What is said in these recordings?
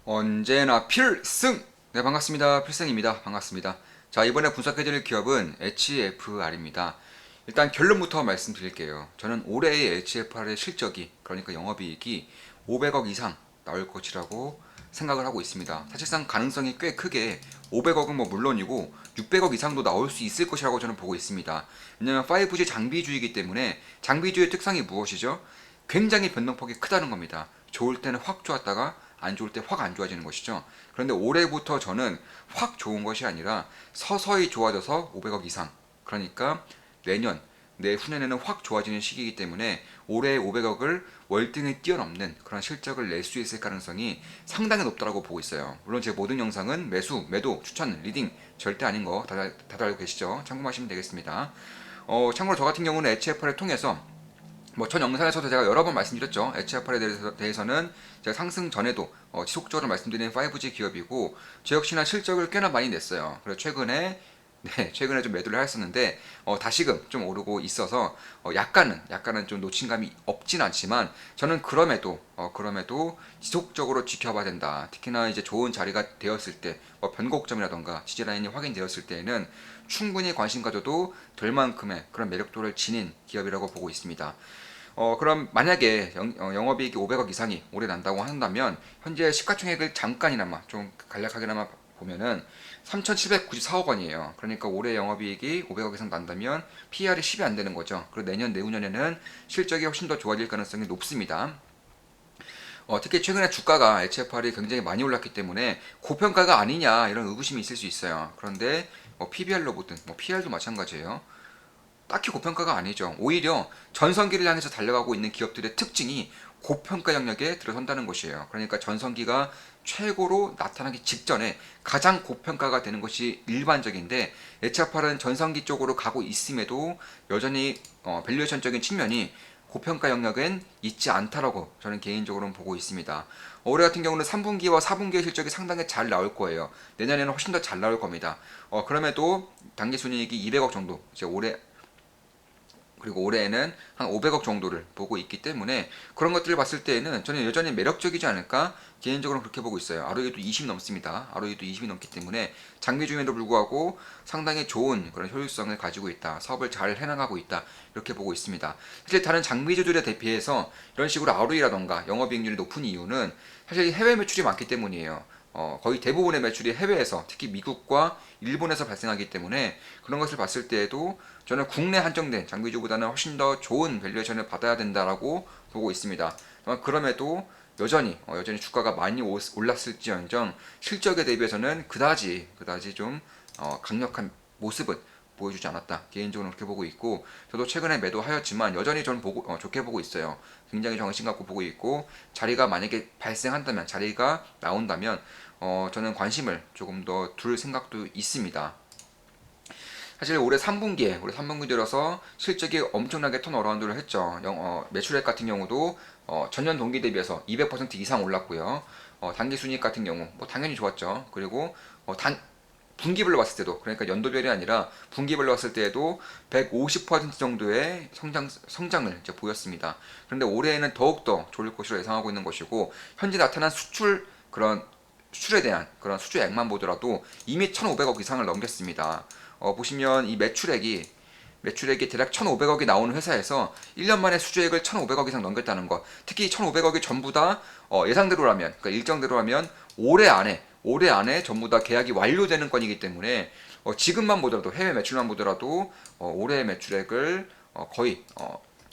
언제나 필승! 네, 반갑습니다. 필승입니다. 반갑습니다. 자, 이번에 분석해드릴 기업은 HFR입니다. 일단 결론부터 말씀드릴게요. 저는 올해의 HFR의 실적이, 그러니까 영업이익이 500억 이상 나올 것이라고 생각을 하고 있습니다. 사실상 가능성이 꽤 크게 500억은 뭐 물론이고 600억 이상도 나올 수 있을 것이라고 저는 보고 있습니다. 왜냐하면 5G 장비주이기 때문에 장비주의 특성이 무엇이죠? 굉장히 변동폭이 크다는 겁니다. 좋을 때는 확 좋았다가 안 좋을 때 확 안 좋아지는 것이죠. 그런데 올해부터 저는 확 좋은 것이 아니라 서서히 좋아져서 500억 이상, 그러니까 내년, 내후년에는 확 좋아지는 시기이기 때문에 올해 500억을 월등히 뛰어넘는 그런 실적을 낼 수 있을 가능성이 상당히 높다고 보고 있어요. 물론 제 모든 영상은 매수, 매도, 추천, 리딩 절대 아닌 거 다들 알고 계시죠? 참고하시면 되겠습니다. 참고로 저 같은 경우는 HFR을 통해서 전 영상에서도 제가 여러 번 말씀드렸죠. HFR에 대해서는 제가 상승 전에도 지속적으로 말씀드린 5G 기업이고, 저 역시나 실적을 꽤나 많이 냈어요. 그래서 최근에 좀 매도를 하였었는데, 다시금 좀 오르고 있어서, 약간은 좀 놓친 감이 없진 않지만, 저는 그럼에도 지속적으로 지켜봐야 된다. 특히나 이제 좋은 자리가 되었을 때, 변곡점이라던가 지지라인이 확인되었을 때에는 충분히 관심 가져도 될 만큼의 그런 매력도를 지닌 기업이라고 보고 있습니다. 그럼 만약에 영업이익이 500억 이상이 올해 난다고 한다면 현재 시가총액을 잠깐이나마 좀 간략하게나마 보면은 3,794억 원이에요. 그러니까 올해 영업이익이 500억 이상 난다면 PR이 10이 안 되는 거죠. 그리고 내년 내후년에는 실적이 훨씬 더 좋아질 가능성이 높습니다. 특히 최근에 주가가 HFR이 굉장히 많이 올랐기 때문에 고평가가 아니냐 이런 의구심이 있을 수 있어요. 그런데 PBR로 보든 PR도 마찬가지예요. 딱히 고평가가 아니죠. 오히려 전성기를 향해서 달려가고 있는 기업들의 특징이 고평가 영역에 들어선다는 것이에요. 그러니까 전성기가 최고로 나타나기 직전에 가장 고평가가 되는 것이 일반적인데, HFR은 전성기 쪽으로 가고 있음에도 여전히 밸류에이션적인 측면이 고평가 영역엔 있지 않다라고 저는 개인적으로는 보고 있습니다. 올해 같은 경우는 3분기와 4분기의 실적이 상당히 잘 나올 거예요. 내년에는 훨씬 더 잘 나올 겁니다. 그럼에도 당기순이익이 200억 정도, 이제 올해 그리고 올해에는 한 500억 정도를 보고 있기 때문에 그런 것들을 봤을 때에는 저는 여전히 매력적이지 않을까 개인적으로 그렇게 보고 있어요. ROE도 20 넘습니다. ROE도 20이 넘기 때문에 장기 중에도 불구하고 상당히 좋은 그런 효율성을 가지고 있다. 사업을 잘 해나가고 있다. 이렇게 보고 있습니다. 사실 다른 장비주들에 대비해서 이런 식으로 ROE라던가 영업이익률이 높은 이유는 사실 해외 매출이 많기 때문이에요. 거의 대부분의 매출이 해외에서, 특히 미국과 일본에서 발생하기 때문에 그런 것을 봤을 때에도 저는 국내 한정된 장비주보다는 훨씬 더 좋은 밸류에이션을 받아야 된다라고 보고 있습니다. 그럼에도 여전히 주가가 많이 올랐을지언정 실적에 대비해서는 그다지 좀 강력한 모습은 보여주지 않았다. 개인적으로 그렇게 보고 있고, 저도 최근에 매도하였지만 여전히 저는 좋게 보고 있어요. 굉장히 정신 갖고 보고 있고, 자리가 만약에 발생한다면, 자리가 나온다면 저는 관심을 조금 더 둘 생각도 있습니다. 사실 올해 3분기 들어서 실적이 엄청나게 턴어라운드를 했죠. 매출액 같은 경우도 전년 동기 대비해서 200% 이상 올랐고요. 단기 순이익 같은 경우 당연히 좋았죠. 그리고 분기별로 봤을 때도, 그러니까 연도별이 아니라 분기별로 봤을 때에도 150% 정도의 성장을 이제 보였습니다. 그런데 올해에는 더욱더 좋을 것으로 예상하고 있는 것이고, 현재 나타난 수출에 대한 그런 수주액만 보더라도 이미 1,500억 이상을 넘겼습니다. 보시면 이 매출액이 대략 1,500억이 나오는 회사에서 1년 만에 수주액을 1,500억 이상 넘겼다는 것. 특히 1,500억이 전부 다 예상대로라면, 그러니까 일정대로라면 올해 안에 전부 다 계약이 완료되는 건이기 때문에 지금만 보더라도, 해외 매출만 보더라도 올해 매출액을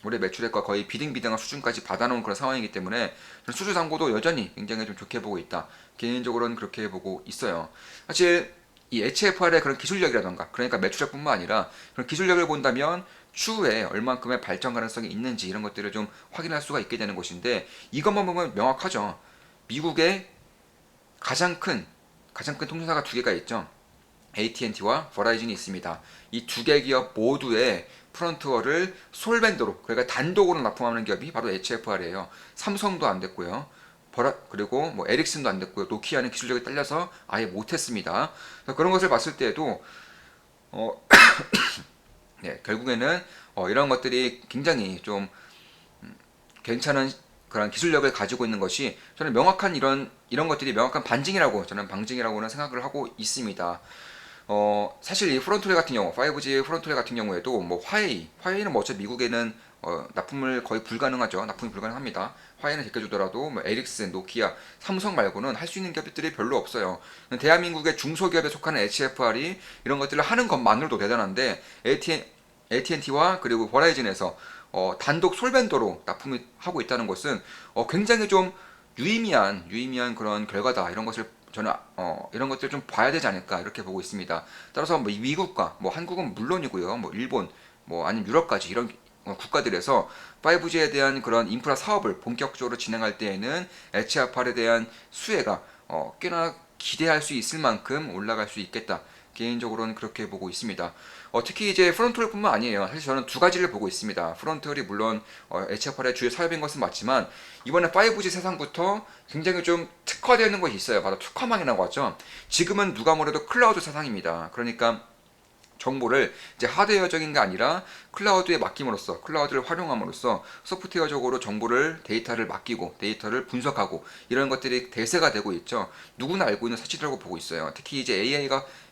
올해 매출액과 거의 비등비등한 수준까지 받아놓은 그런 상황이기 때문에 수주 잔고도 여전히 굉장히 좀 좋게 보고 있다. 개인적으로는 그렇게 보고 있어요. 사실 이 HFR의 그런 기술력이라던가, 그러니까 매출액뿐만 아니라 그런 기술력을 본다면 추후에 얼만큼의 발전 가능성이 있는지 이런 것들을 좀 확인할 수가 있게 되는 것인데, 이것만 보면 명확하죠. 미국의 가장 큰 통신사가 두 개가 있죠. AT&T와 버라이즌이 있습니다. 이 두 개 기업 모두의 프런트워를 솔벤더로, 그러니까 단독으로 납품하는 기업이 바로 HFR이에요. 삼성도 안 됐고요. 그리고 에릭슨도 안 됐고요. 노키아는 기술력이 딸려서 아예 못했습니다. 그런 것을 봤을 때에도 어, 네, 결국에는 이런 것들이 굉장히 좀 괜찮은 그런 기술력을 가지고 있는 것이 저는 명확한 이런 것들이 명확한 반증이라고 저는 방증이라고는 생각을 하고 있습니다. 사실 이 프론트웨어 같은 경우, 5G 프론트웨어 같은 경우에도 뭐 화웨이는 뭐 어차피 미국에는 납품을 거의 불가능하죠. 납품이 불가능합니다. 화웨이는 제껴주더라도 뭐 에릭슨, 노키아, 삼성 말고는 할 수 있는 기업들이 별로 없어요. 대한민국의 중소기업에 속하는 HFR이 이런 것들을 하는 것만으로도 대단한데 AT&T와 그리고 버라이즌에서 단독 솔벤더로 납품을 하고 있다는 것은 굉장히 좀 유의미한 그런 결과다. 이런 것을 저는 이런 것들 좀 봐야 되지 않을까 이렇게 보고 있습니다. 따라서 뭐 미국과 뭐 한국은 물론이고요, 뭐 일본, 뭐 아니면 유럽까지 이런 국가들에서 5G에 대한 그런 인프라 사업을 본격적으로 진행할 때에는 HFR에 대한 수혜가 꽤나 기대할 수 있을 만큼 올라갈 수 있겠다. 개인적으로는 그렇게 보고 있습니다. 특히 이제 프론트홀뿐만 아니에요. 사실 저는 두 가지를 보고 있습니다. 프론트홀이 물론 HFR의 주요 사업인 것은 맞지만 이번에 5G 세상부터 굉장히 좀 특화되는 것이 있어요. 바로 특화망이라고 하죠. 지금은 누가 뭐래도 클라우드 세상입니다. 그러니까 정보를 이제 하드웨어적인 게 아니라 클라우드에 맡김으로써 클라우드를 활용함으로써 소프트웨어적으로 정보를 데이터를 맡기고 데이터를 분석하고 이런 것들이 대세가 되고 있죠. 누구나 알고 있는 사실이라고 보고 있어요. 특히 이제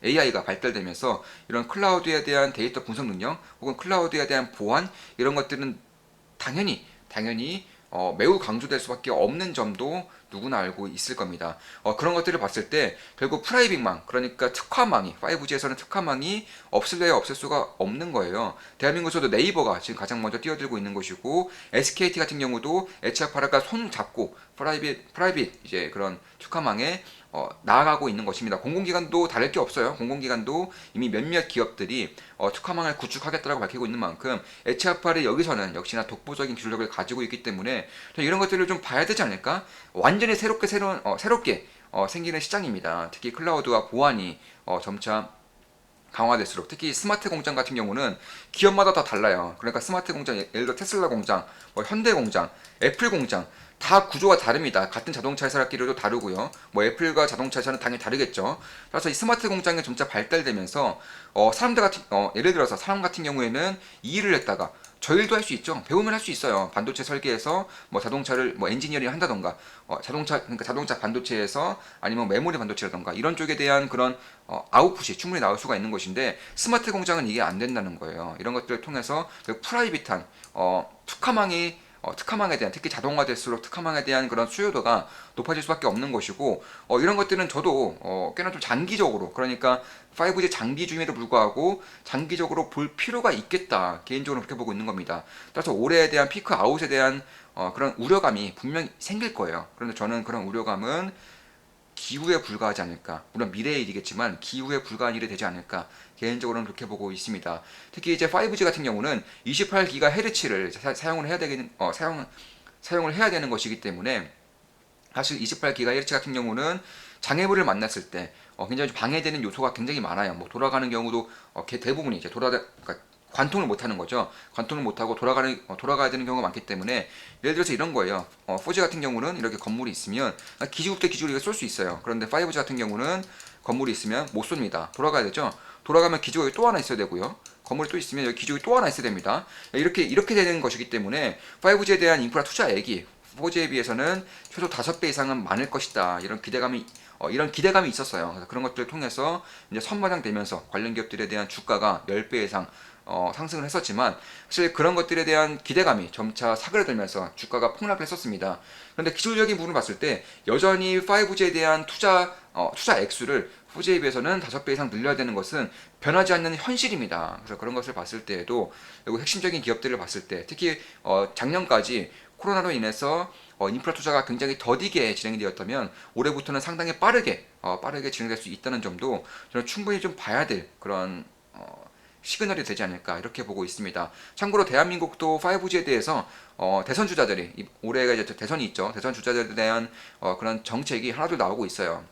AI가 발달되면서 이런 클라우드에 대한 데이터 분석 능력 혹은 클라우드에 대한 보안 이런 것들은 당연히 매우 강조될 수밖에 없는 점도 누구나 알고 있을 겁니다. 그런 것들을 봤을 때 결국 프라이빗망 그러니까 특화망이 5G에서는 특화망이 없을래야 없을 수가 없는 거예요. 대한민국에서도 네이버가 지금 가장 먼저 뛰어들고 있는 것이고 SKT 같은 경우도 HFR가 손 잡고 프라이빗 이제 그런 특화망에 나아가고 있는 것입니다. 공공기관도 다를 게 없어요. 공공기관도 이미 몇몇 기업들이 특화망을 구축하겠다고 밝히고 있는 만큼 HFR이 여기서는 역시나 독보적인 기술력을 가지고 있기 때문에 이런 것들을 좀 봐야 되지 않을까? 완전히 새롭게 생기는 시장입니다. 특히 클라우드와 보안이 점차 강화될수록 특히 스마트 공장 같은 경우는 기업마다 다 달라요. 그러니까 스마트 공장 예를 들어 테슬라 공장, 뭐 현대 공장, 애플 공장 다 구조가 다릅니다. 같은 자동차 회사끼리도 다르고요. 뭐 애플과 자동차 회사는 당연히 다르겠죠. 그래서 이 스마트 공장이 점차 발달되면서 예를 들어서 사람 같은 경우에는 이 일을 했다가 저 일도 할 수 있죠. 배우면 할 수 있어요. 반도체 설계에서 뭐 자동차를 뭐 엔지니어링 한다던가, 그러니까 자동차 반도체에서 아니면 메모리 반도체라던가 이런 쪽에 대한 그런 아웃풋이 충분히 나올 수가 있는 것인데 스마트 공장은 이게 안 된다는 거예요. 이런 것들을 통해서 그 프라이빗한 특화망에 대한 특히 자동화될수록 특화망에 대한 그런 수요도가 높아질 수밖에 없는 것이고 이런 것들은 저도 꽤나 좀 장기적으로 그러니까 5G 장기 중에도 불구하고 장기적으로 볼 필요가 있겠다 개인적으로 그렇게 보고 있는 겁니다. 따라서 올해에 대한 피크 아웃에 대한 그런 우려감이 분명히 생길 거예요. 그런데 저는 그런 우려감은 기후에 불과하지 않을까. 물론 미래의 일이겠지만 기후에 불과한 일이 되지 않을까. 개인적으로는 그렇게 보고 있습니다. 특히 이제 5G 같은 경우는 28GHz를 사용을 해야 되는 것이기 때문에 사실 28GHz 같은 경우는 장애물을 만났을 때 굉장히 방해되는 요소가 굉장히 많아요. 뭐 돌아가는 경우도 대부분이 이제 그러니까 관통을 못하는 거죠. 관통을 못하고 돌아가야 되는 경우가 많기 때문에 예를 들어서 이런 거예요. 4G 같은 경우는 이렇게 건물이 있으면 기지국 대 기지국을 쏠 수 있어요. 그런데 5G 같은 경우는 건물이 있으면 못 쏩니다. 돌아가야 되죠. 돌아가면 기지국이 또 하나 있어야 되고요. 건물이 또 있으면 여기 기지국이 또 하나 있어야 됩니다. 이렇게 되는 것이기 때문에 5G에 대한 인프라 투자액이 4G에 비해서는 최소 5배 이상은 많을 것이다. 이런 기대감이 있었어요. 그래서 그런 것들을 통해서 이제 선반영되면서 관련 기업들에 대한 주가가 10배 이상 상승을 했었지만 사실 그런 것들에 대한 기대감이 점차 사그라들면서 주가가 폭락을 했었습니다. 그런데 기술적인 부분을 봤을 때 여전히 5G에 대한 투자 액수를 4G에 비해서는 5배 이상 늘려야 되는 것은 변하지 않는 현실입니다. 그래서 그런 것을 봤을 때에도 그리고 핵심적인 기업들을 봤을 때 특히 작년까지 코로나로 인해서 인프라 투자가 굉장히 더디게 진행이 되었다면 올해부터는 상당히 빠르게 진행될 수 있다는 점도 저는 충분히 좀 봐야 될 그런 시그널이 되지 않을까 이렇게 보고 있습니다. 참고로 대한민국도 5G에 대해서 대선 주자들이 올해가 이제 대선이 있죠. 대선 주자들에 대한 그런 정책이 하나둘 나오고 있어요.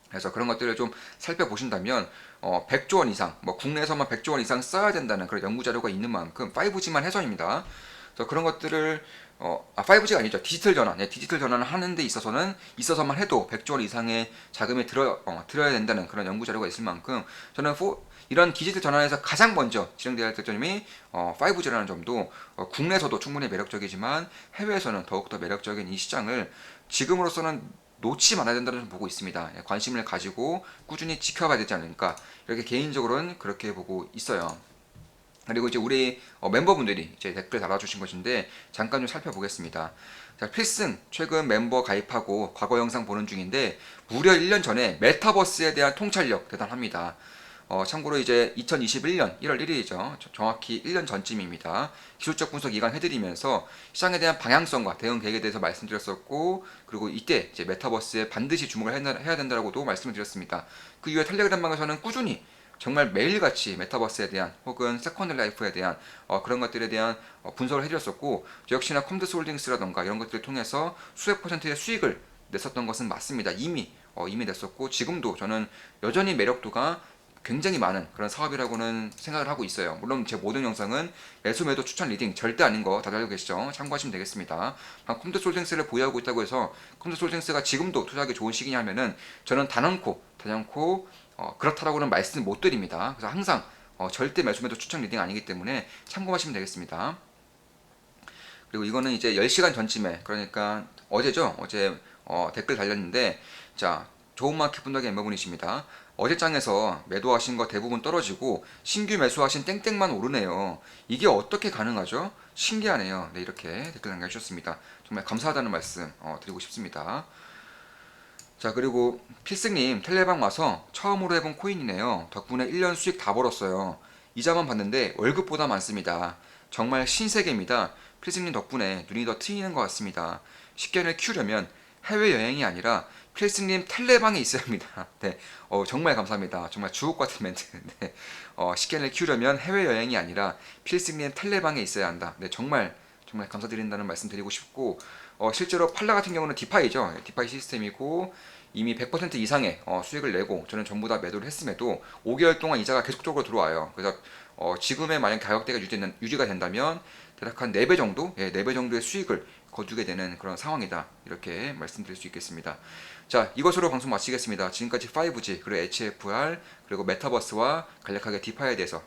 그래서 그런 것들을 좀 살펴보신다면 100조 원 이상, 뭐 국내에서만 100조 원 이상 써야 된다는 그런 연구 자료가 있는 만큼 5G만 해서입니다. 그래서 그런 것들을 5G가 아니죠. 디지털 전환. 디지털 전환을 하는 데 있어서만 해도 100조 원 이상의 자금이 들어야 된다는 그런 연구 자료가 있을 만큼 저는 이런 기지들 전환에서 가장 먼저 진행돼야 될 점이 5G라는 점도 국내에서도 충분히 매력적이지만 해외에서는 더욱더 매력적인 이 시장을 지금으로서는 놓치지 말아야 된다는 점 보고 있습니다. 관심을 가지고 꾸준히 지켜봐야 되지 않을까 이렇게 개인적으로는 그렇게 보고 있어요. 그리고 이제 우리 멤버분들이 이제 댓글 달아주신 것인데 잠깐 좀 살펴보겠습니다. 자, 필승 최근 멤버 가입하고 과거 영상 보는 중인데 무려 1년 전에 메타버스에 대한 통찰력 대단합니다. 참고로 이제 2021년 1월 1일이죠. 정확히 1년 전쯤입니다. 기술적 분석 이관 해드리면서 시장에 대한 방향성과 대응 계획에 대해서 말씀드렸었고, 그리고 이때 이제 메타버스에 반드시 주목을 해야 된다고도 말씀을 드렸습니다. 그 이후에 텔레그램 방에서는 꾸준히 정말 매일같이 메타버스에 대한 혹은 세컨드 라이프에 대한 그런 것들에 대한 분석을 해드렸었고, 역시나 컴드스 홀딩스라던가 이런 것들을 통해서 수백 퍼센트의 수익을 냈었던 것은 맞습니다. 이미 냈었고 지금도 저는 여전히 매력도가 굉장히 많은 그런 사업이라고는 생각을 하고 있어요. 물론 제 모든 영상은 매수 매도 추천 리딩 절대 아닌 거 다들 알고 계시죠? 참고하시면 되겠습니다. 컴퓨터 솔딩스를 보유하고 있다고 해서 컴퓨터 솔딩스가 지금도 투자하기 좋은 시기냐면은 저는 단연코 그렇다라고는 말씀 못 드립니다. 그래서 항상 절대 매수 매도 추천 리딩 아니기 때문에 참고하시면 되겠습니다. 그리고 이거는 이제 10시간 전쯤에, 그러니까 어제죠? 어제 댓글 달렸는데, 자, 좋은 마켓 분석의 멤버분이십니다. 어제 장에서 매도하신 거 대부분 떨어지고 신규 매수하신 땡땡만 오르네요. 이게 어떻게 가능하죠? 신기하네요. 네, 이렇게 댓글 남겨주셨습니다. 정말 감사하다는 말씀 드리고 싶습니다. 자, 그리고 필승님 텔레방 와서 처음으로 해본 코인이네요. 덕분에 1년 수익 다 벌었어요. 이자만 봤는데 월급보다 많습니다. 정말 신세계입니다. 필승님 덕분에 눈이 더 트이는 것 같습니다. 식견을 키우려면 해외여행이 아니라 필승님 텔레방에 있어야 합니다. 네, 정말 감사합니다. 정말 주옥 같은 멘트. 네, 식견을 키우려면 해외여행이 아니라 필승님 텔레방에 있어야 한다. 네, 정말 감사드린다는 말씀 드리고 싶고, 실제로 팔라 같은 경우는 디파이죠. 디파이 시스템이고 이미 100% 이상의 수익을 내고 저는 전부 다 매도를 했음에도 5개월 동안 이자가 계속적으로 들어와요. 그래서 지금의 만약 가격대가 유지가 된다면 대략 한 4배 정도, 4배 정도의 수익을 거두게 되는 그런 상황이다. 이렇게 말씀드릴 수 있겠습니다. 자, 이것으로 방송 마치겠습니다. 지금까지 5G, 그리고 HFR, 그리고 메타버스와 간략하게 디파이에 대해서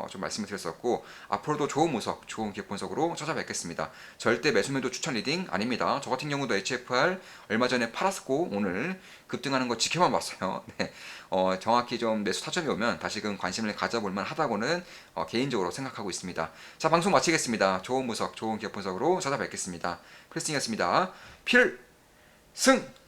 좀 말씀을 드렸었고, 앞으로도 좋은 분석, 좋은 기업 분석으로 찾아뵙겠습니다. 절대 매수매도 추천 리딩 아닙니다. 저 같은 경우도 HFR 얼마 전에 팔았고 오늘 급등하는 거 지켜만 봤어요. 네. 정확히 좀 매수 타점이 오면 다시금 관심을 가져볼 만하다고는 개인적으로 생각하고 있습니다. 자, 방송 마치겠습니다. 좋은 분석, 좋은 기업 분석으로 찾아뵙겠습니다. 필승이었습니다. 필승!